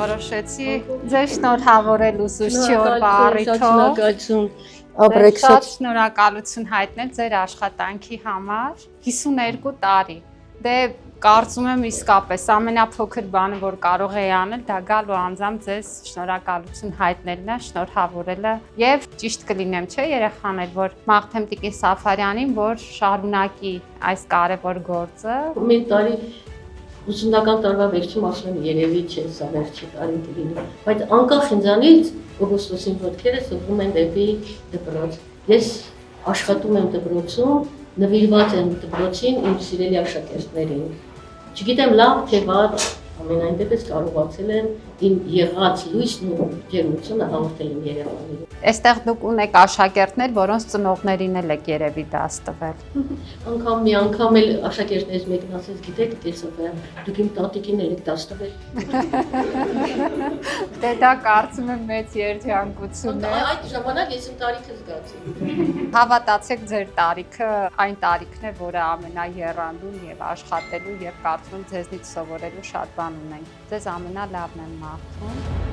որոշեցի ձեզ շնորհավորել ուսուցչի օրվա առիթով։ Շատ շնորհակալություն հայտնել ձեր աշխատանքի համար 52 տարի։ Դե կարծում եմ իսկապես ամենափոքր բանը, որ կարող էի անել, դա գալու անձամբ ձեզ շնորհակալություն հայտնելն է, շնորհավորելը եւ ճիշտ կլինեմ, չէ, երեխաներ, որ մաղթեմ Տիկին Սաֆարյանին, որ շարունակի այս կարևոր գործը։ Մի տարի ուսումնական տարվա վերջում ասում եմ երևի չէ, սա վերջի տարին կլինի, բայց անկախ ինձանից օգոստոսին ոտքերը սողում են դեպի դպրոց։ Ես աշխատում եմ դպրոցում, նվիրված եմ դպրոցին իմ սիրելի աշակերտներին։ Չգիտեմ լավ թե վատ, ամենայն դեպս կարողացել եմ իմ եղած լույսն ու ջերմությունը հաղորդել իմ երեխաներին։ Այստեղ դուք ունեք աշակերտներ, որոնց ծնողներին էլ եք երևի դաս տվել։ Անգամ մի անգամ էլ աշակերտներից մեկն ասեց, գիտեք, տեսավ, դուք իմ տատիկին եք դաս տվել։ Դե դա կարծում եմ մեծ երջանկություն է։ Այդ ժամանակ ես իմ տարիքը զգացի։ Հավատացեք, ձեր տարիքը այն տարիքն է, որը ամենաեռանդուն եւ աշխատելու եւ կարծում եմ ձեզնից սովորելու շատ բան ունենք։ Ձեզ ամենալավն եմ մաղթում։